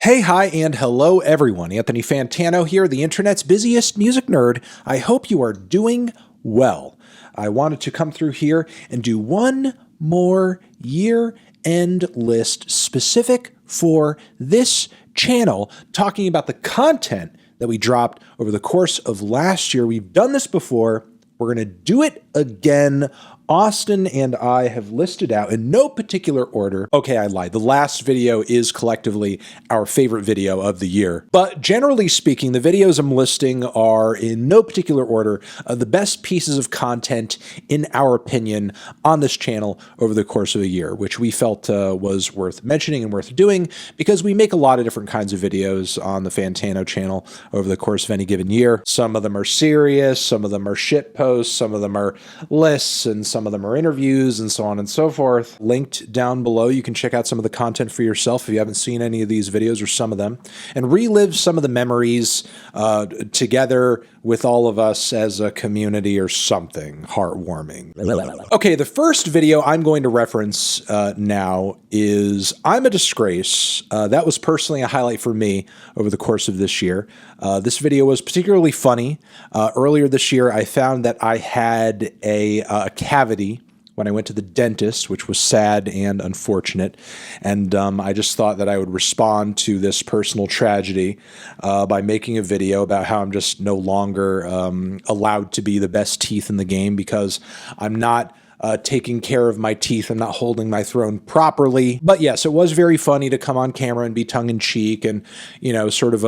Hey, hi, and hello, everyone. Anthony Fantano here, the internet's busiest music nerd. I hope you are doing well. I wanted to come through here and do one more year-end list specific for this channel, talking about the content that we dropped over the course of last year. We've done this before. We're going to do it again. Austin and I have listed out in no particular order. Okay, I lied. The last video is collectively our favorite video of the year. But generally speaking, the videos I'm listing are in no particular order the best pieces of content, in our opinion, on this channel over the course of a year, which we felt was worth mentioning and worth doing because we make a lot of different kinds of videos on the Fantano channel over the course of any given year. Some of them are serious, some of them are shit posts, some of them are lists, and some of them are interviews, and so on and so forth. Linked down below, you can check out some of the content for yourself if you haven't seen any of these videos or some of them, and relive some of the memories together with all of us as a community or something heartwarming. Okay, the first video I'm going to reference now is I'm a Disgrace. That was personally a highlight for me over the course of this year. This video was particularly funny. Earlier this year, I found that I had a cavity when I went to the dentist, which was sad and unfortunate. And I just thought that I would respond to this personal tragedy by making a video about how I'm just no longer allowed to be the best teeth in the game because I'm not taking care of my teeth. I'm not holding my throne properly. But yes, it was very funny to come on camera and be tongue-in-cheek and, you know, sort of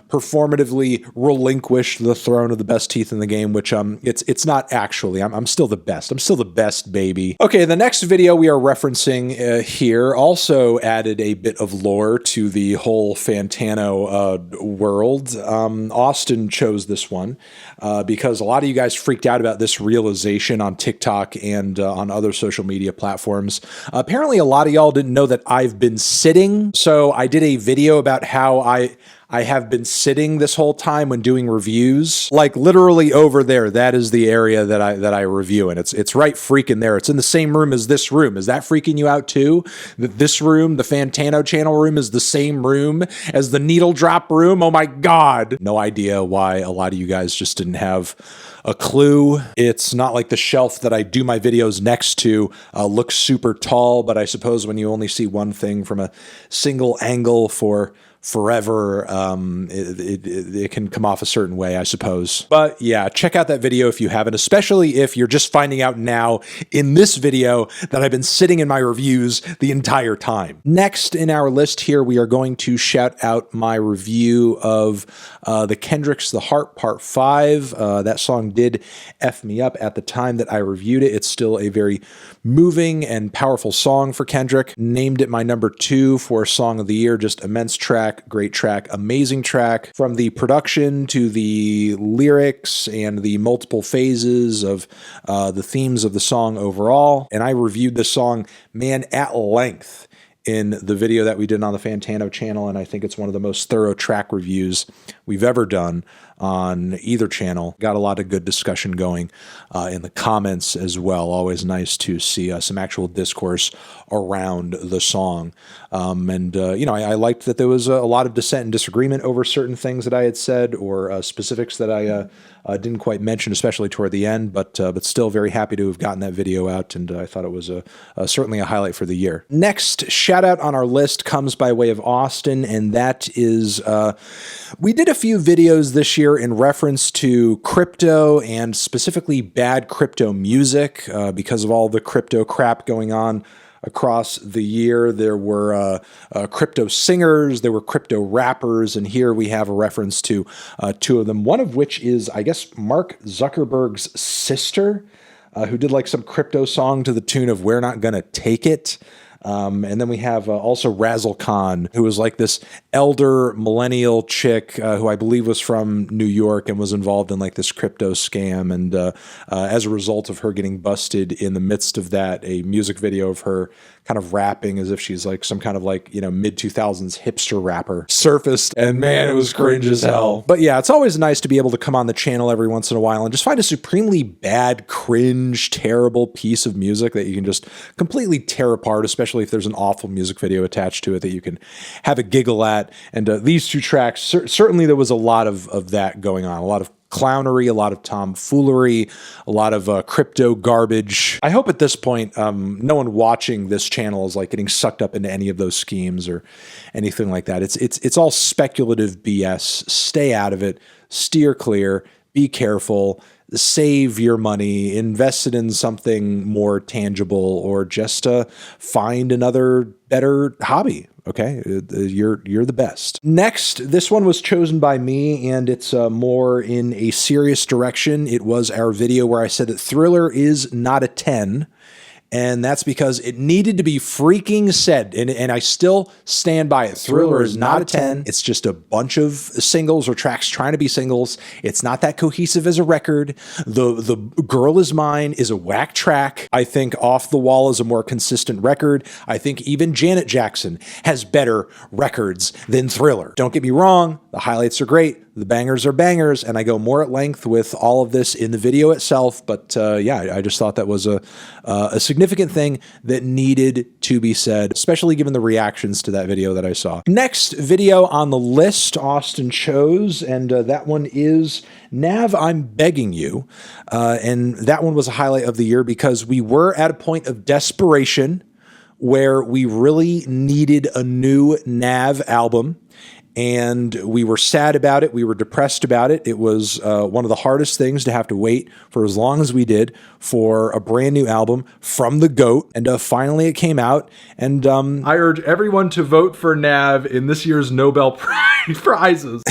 performatively relinquish the throne of the best teeth in the game, which it's not actually. I'm still the best. I'm still the best, baby. Okay, the next video we are referencing here also added a bit of lore to the whole Fantano world. Austin chose this one because a lot of you guys freaked out about this realization on TikTok and on other social media platforms. Apparently, a lot of y'all didn't know that I've been sitting. So I did a video about how I have been sitting this whole time when doing reviews. Like literally over there, that is the area that I review in. It's right freaking there. It's in the same room as this room. Is that freaking you out too? That this room, the Fantano channel room, is the same room as the needle drop room? Oh my God. No idea why a lot of you guys just didn't have a clue. It's not like the shelf that I do my videos next to looks super tall, but I suppose when you only see one thing from a single angle for forever, it can come off a certain way, I suppose. But yeah, check out that video if you haven't, especially if you're just finding out now in this video that I've been sitting in my reviews the entire time. Next in our list here, we are going to shout out my review of the Kendricks The Heart Part 5. That song did F me up at the time that I reviewed it. It's still a very moving and powerful song for Kendrick. Named it my number 2 for Song of the Year. Just immense track. Great track, amazing track, from the production to the lyrics and the multiple phases of the themes of the song overall. And I reviewed the song, man, at length in the video that we did on the Fantano channel, and I think it's one of the most thorough track reviews we've ever done on either channel. Got a lot of good discussion going in the comments as well. Always nice to see some actual discourse around the song. You know, I liked that there was a lot of dissent and disagreement over certain things that I had said or specifics that I didn't quite mention, especially toward the end, but still very happy to have gotten that video out, and I thought it was certainly a highlight for the year. Next shout out on our list comes by way of Austin, and that is we did a few videos this year in reference to crypto and specifically bad crypto music because of all the crypto crap going on across the year. There were crypto singers, there were crypto rappers, and here we have a reference to 2 of them, one of which is, I guess, Mark Zuckerberg's sister, who did like some crypto song to the tune of We're Not Gonna Take It. And then we have also Razzle Khan, who was like this elder millennial chick who I believe was from New York and was involved in like this crypto scam. And as a result of her getting busted in the midst of that, a music video of her kind of rapping as if she's like some kind of like, you know, mid-2000s hipster rapper surfaced, and man, it was cringe as hell. But yeah, it's always nice to be able to come on the channel every once in a while and just find a supremely bad, cringe, terrible piece of music that you can just completely tear apart, especially if there's an awful music video attached to it that you can have a giggle at. And these two tracks, certainly there was a lot of that going on, a lot of clownery, a lot of tomfoolery, a lot of crypto garbage. I hope at this point, no one watching this channel is like getting sucked up into any of those schemes or anything like that. It's all speculative BS. Stay out of it. Steer clear. Be careful. Save your money. Invest it in something more tangible, or just find another better hobby. Okay, you're the best. Next, this one was chosen by me, and it's more in a serious direction. It was our video where I said that Thriller is not a 10. And that's because it needed to be freaking said. And I still stand by it. Thriller is not a 10. It's just a bunch of singles or tracks trying to be singles. It's not that cohesive as a record. The Girl Is Mine is a whack track. I think Off the Wall is a more consistent record. I think even Janet Jackson has better records than Thriller. Don't get me wrong. The highlights are great. The bangers are bangers, and I go more at length with all of this in the video itself. But yeah, I just thought that was a significant thing that needed to be said, especially given the reactions to that video that I saw. Next video on the list Austin chose, and that one is NAV I'm Begging You. And that one was a highlight of the year because we were at a point of desperation where we really needed a new NAV album. And we were sad about it. We were depressed about it. It was one of the hardest things to have to wait for as long as we did for a brand new album from the GOAT. And finally it came out. And I urge everyone to vote for NAV in this year's Nobel Prizes.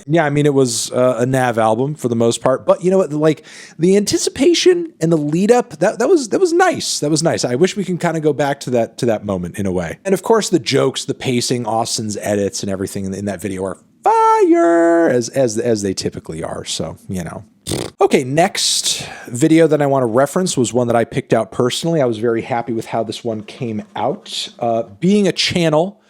Yeah, I mean, it was a NAV album for the most part. But you know what? Like the anticipation and the lead up, that was nice. That was nice. I wish we can kind of go back to that moment in a way. And of course, the jokes, the pacing, Austin's edits, and everything in that video are fire as they typically are. So, you know. Okay, next video that I want to reference was one that I picked out personally. I was very happy with how this one came out. Being a channel,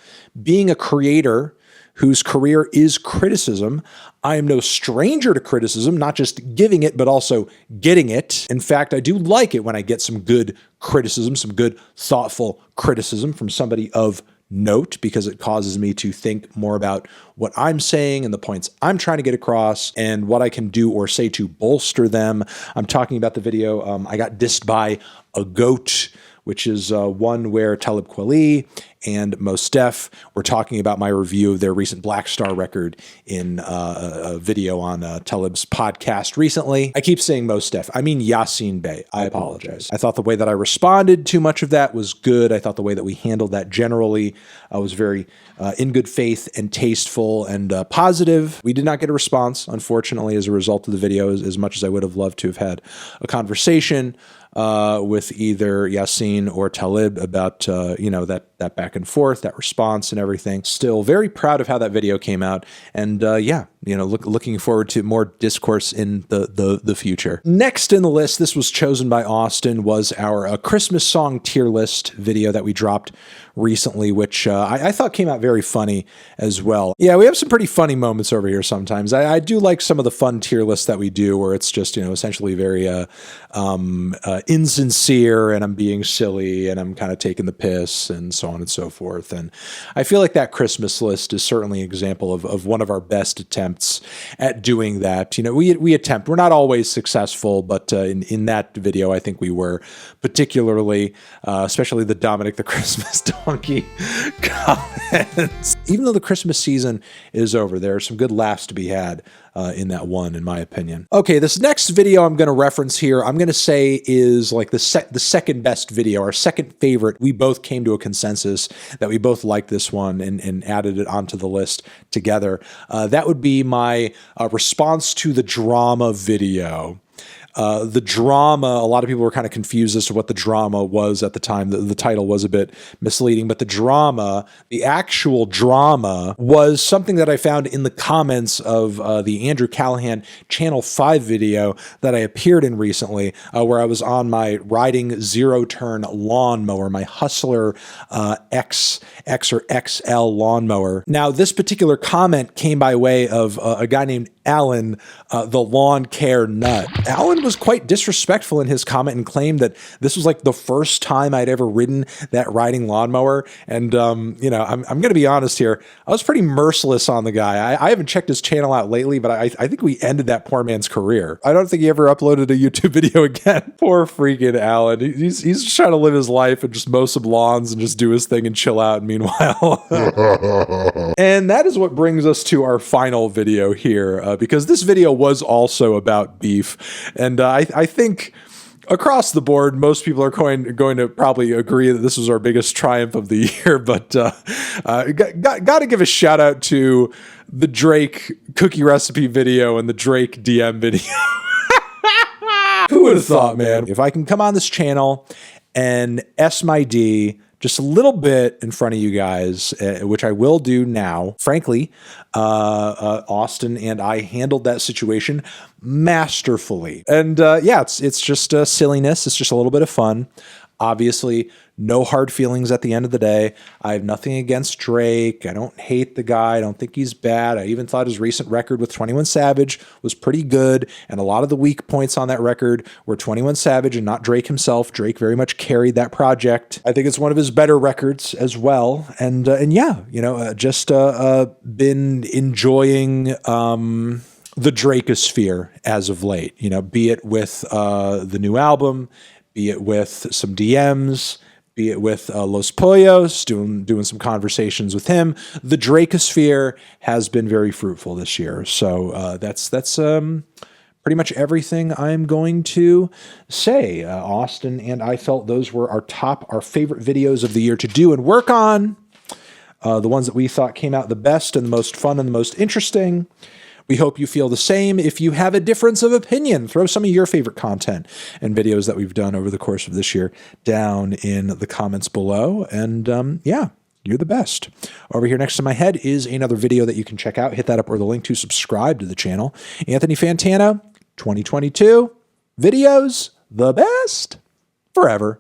being a creator whose career is criticism, I am no stranger to criticism, not just giving it, but also getting it. In fact, I do like it when I get some good criticism, some good, thoughtful criticism from somebody of note, because it causes me to think more about what I'm saying and the points I'm trying to get across and what I can do or say to bolster them. I'm talking about the video I got dissed by a GOAT, which is one where Talib Kweli and Mos Def were talking about my review of their recent Black Star record in a video on Talib's podcast recently. I keep saying Mos Def. I mean Yasin Bey. I apologize. I thought the way that I responded to much of that was good. I thought the way that we handled that generally was very in good faith and tasteful and positive. We did not get a response, unfortunately, as a result of the video, as much as I would have loved to have had a conversation with either Yasin or Talib about, you know, that back and forth, that response and everything. Still very proud of how that video came out. And yeah, you know, looking forward to more discourse in the future. Next in the list, this was chosen by Austin, was our Christmas song tier list video that we dropped recently, which I thought came out very funny as well. Yeah, we have some pretty funny moments over here sometimes. I do like some of the fun tier lists that we do where it's just, you know, essentially very insincere and I'm being silly and I'm kind of taking the piss and so on and so forth. And I feel like that Christmas list is certainly an example of one of our best attempts at doing that. You know, we attempt, we're not always successful, but in that video, I think we were particularly, especially the Dominic the Christmas Donkey comments. Even though the Christmas season is over, there are some good laughs to be had in that one, in my opinion. Okay, this next video I'm going to reference here, I'm going to say is like the second best video, our second favorite. We both came to a consensus that we both liked this one and added it onto the list together. That would be my response to the drama video. The drama, a lot of people were kind of confused as to what the drama was at the time. The title was a bit misleading, but the actual drama was something that I found in the comments of the Andrew Callahan Channel 5 video that I appeared in recently, where I was on my riding zero-turn lawnmower, my Hustler X or XL lawnmower. Now, this particular comment came by way of a guy named Alan, the lawn care nut. Alan was quite disrespectful in his comment and claimed that this was like the first time I'd ever ridden that riding lawnmower. And, you know, I'm going to be honest here. I was pretty merciless on the guy. I haven't checked his channel out lately, but I think we ended that poor man's career. I don't think he ever uploaded a YouTube video again. Poor freaking Alan. He's just trying to live his life and just mow some lawns and just do his thing and chill out meanwhile. And that is what brings us to our final video here, because this video was also about beef. And I think across the board, most people are going to probably agree that this was our biggest triumph of the year. But got to give a shout out to the Drake cookie recipe video and the Drake DM video. Who would have thought, man? If I can come on this channel and S my D just a little bit in front of you guys, which I will do now. Frankly, Austin and I handled that situation masterfully. And yeah, it's just silliness. It's just a little bit of fun. Obviously, no hard feelings at the end of the day. I have nothing against Drake. I don't hate the guy. I don't think he's bad. I even thought his recent record with 21 Savage was pretty good. And a lot of the weak points on that record were 21 Savage and not Drake himself. Drake very much carried that project. I think it's one of his better records as well. And yeah, you know, just been enjoying the Drakeosphere as of late, you know, be it with the new album, be it with some DMs, be it with Los Pollos, doing some conversations with him. The Drakeosphere has been very fruitful this year. So that's pretty much everything I'm going to say. Austin and I felt those were our favorite videos of the year to do and work on. The ones that we thought came out the best and the most fun and the most interesting. We hope you feel the same. If you have a difference of opinion, throw some of your favorite content and videos that we've done over the course of this year down in the comments below. And yeah, you're the best. Over here next to my head is another video that you can check out. Hit that up or the link to subscribe to the channel. Anthony Fantano, 2022 videos, the best forever.